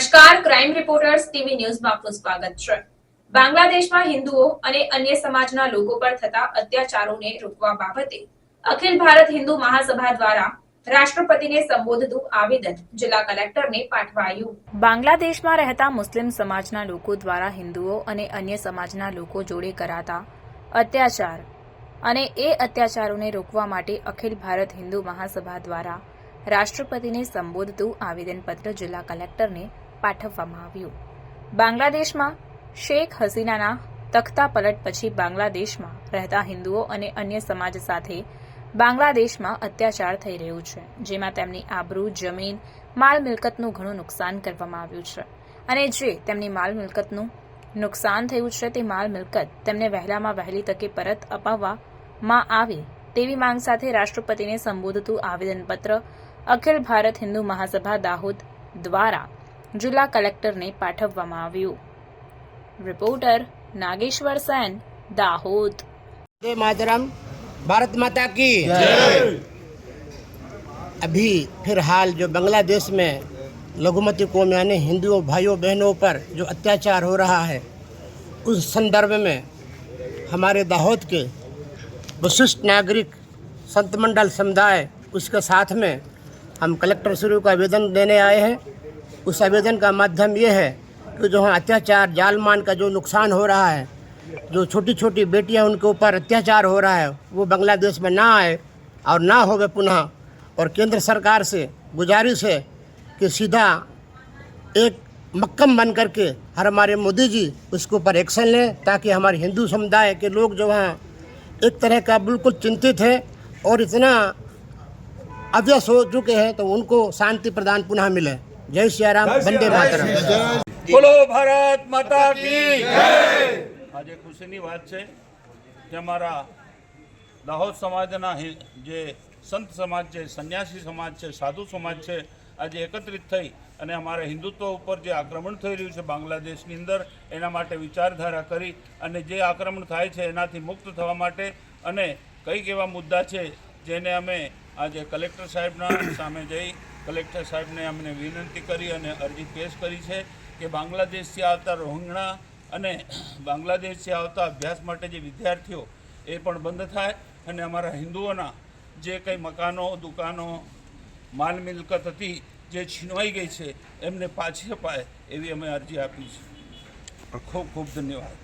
નમસ્કાર, crime reporters TV ન્યૂઝમાં આપનું સ્વાગત છે। બાંગ્લાદેશમાં હિન્દુઓ અને અન્ય સમાજના લોકો પર થતા અત્યાચારોને રોકવા બાબતે અખિલ ભારત હિન્દુ મહાસભા દ્વારા રાષ્ટ્રપતિને સંબોધતું આવેદન જિલ્લા કલેક્ટરને પાઠવાયું। બાંગ્લાદેશમાં રહેતા મુસ્લિમ સમાજના લોકો દ્વારા હિન્દુઓ અને અન્ય સમાજના લોકો જોડે કરાતા અત્યાચાર અને એ અત્યાચારોને રોકવા માટે અખિલ ભારત હિન્દુ મહાસભા દ્વારા રાષ્ટ્રપતિને સંબોધતું આવેદનપત્ર જિલ્લા કલેક્ટરને પાઠવવામાં આવ્યું। બાંગ્લાદેશમાં શેખ હસીનાના તખ્તા પલટ પછી બાંગ્લાદેશમાં રહેતા હિન્દુઓ અને અન્ય સમાજ સાથે બાંગ્લાદેશમાં અત્યાચાર થઈ રહ્યું છે, જેમાં તેમની આબરૂ, જમીન, માલ મિલકતનું ઘણું નુકસાન કરવામાં આવ્યું છે અને જે તેમની માલ મિલકતનું નુકસાન થયું છે તે માલ મિલકત તેમને વહેલામાં વહેલી તકે પરત અપાવવામાં આવે તેવી માંગ સાથે રાષ્ટ્રપતિને સંબોધતું આવેદનપત્ર અખિલ ભારત હિન્દુ મહાસભા દાહોદ દ્વારા જિલ્લા કલેક્ટરને પાઠવવામાં આવ્યું। रिपोर्टर नागेश्वर सेन, दाहोद। जय मातरम, भारत माता की जय। अभी फिलहाल जो बांग्लादेश में लघुमती कौम यानी हिंदुओं भाइयों बहनों पर जो अत्याचार हो रहा है, उस संदर्भ में हमारे दाहोद के विशिष्ट नागरिक संत मंडल समुदाय उसके साथ में हम कलेक्टर श्री को आवेदन देने आए हैं। उस आवेदन का माध्यम ये है कि जो अत्याचार जालमान का जो नुकसान हो रहा है, जो छोटी छोटी बेटियां उनके ऊपर अत्याचार हो रहा है, वो बांग्लादेश में ना आए और ना होवे पुनः। और केंद्र सरकार से गुजारिश है कि सीधा एक मक्कम बन करके हमारे मोदी जी उसके ऊपर एक्शन लें, ताकि हमारे हिंदू समुदाय के लोग जो हैं एक तरह का बिल्कुल चिंतित है और इतना अव्यस हो चुके हैं, तो उनको शांति प्रदान पुनः मिले। जय श्री राम, वंदे मातरम। बोलो भारत माता की जय। आज खुशीनी बात है कि हमारा दाहोद समाजना जे संत समाज है, सन्यासी समाज है, साधु समाज है, आज एकत्रित थई અને અમારા હિન્દુત્વ ઉપર જે આક્રમણ થઈ રહ્યું છે બાંગ્લાદેશની અંદર, એના માટે વિચારધારા કરી અને જે આક્રમણ થાય છે એનાથી મુક્ત થવા માટે અને કંઈક એવા મુદ્દા છે જેને અમે આજે કલેક્ટર સાહેબના સામે જઈ કલેક્ટર સાહેબને અમને વિનંતી કરી અને અરજી પેશ કરી છે કે બાંગ્લાદેશથી આવતા રોહિંગ્યા અને બાંગ્લાદેશથી આવતા અભ્યાસ માટે જે વિદ્યાર્થીઓ એ પણ બંધ થાય અને અમારા હિન્દુઓના જે કંઈ મકાનો, દુકાનો, માલ મિલકત હતી જે છીનવાઈ ગઈ છે એમને પાછી અપાય એવી અમે અરજી આપી છે। ખૂબ ખૂબ ધન્યવાદ।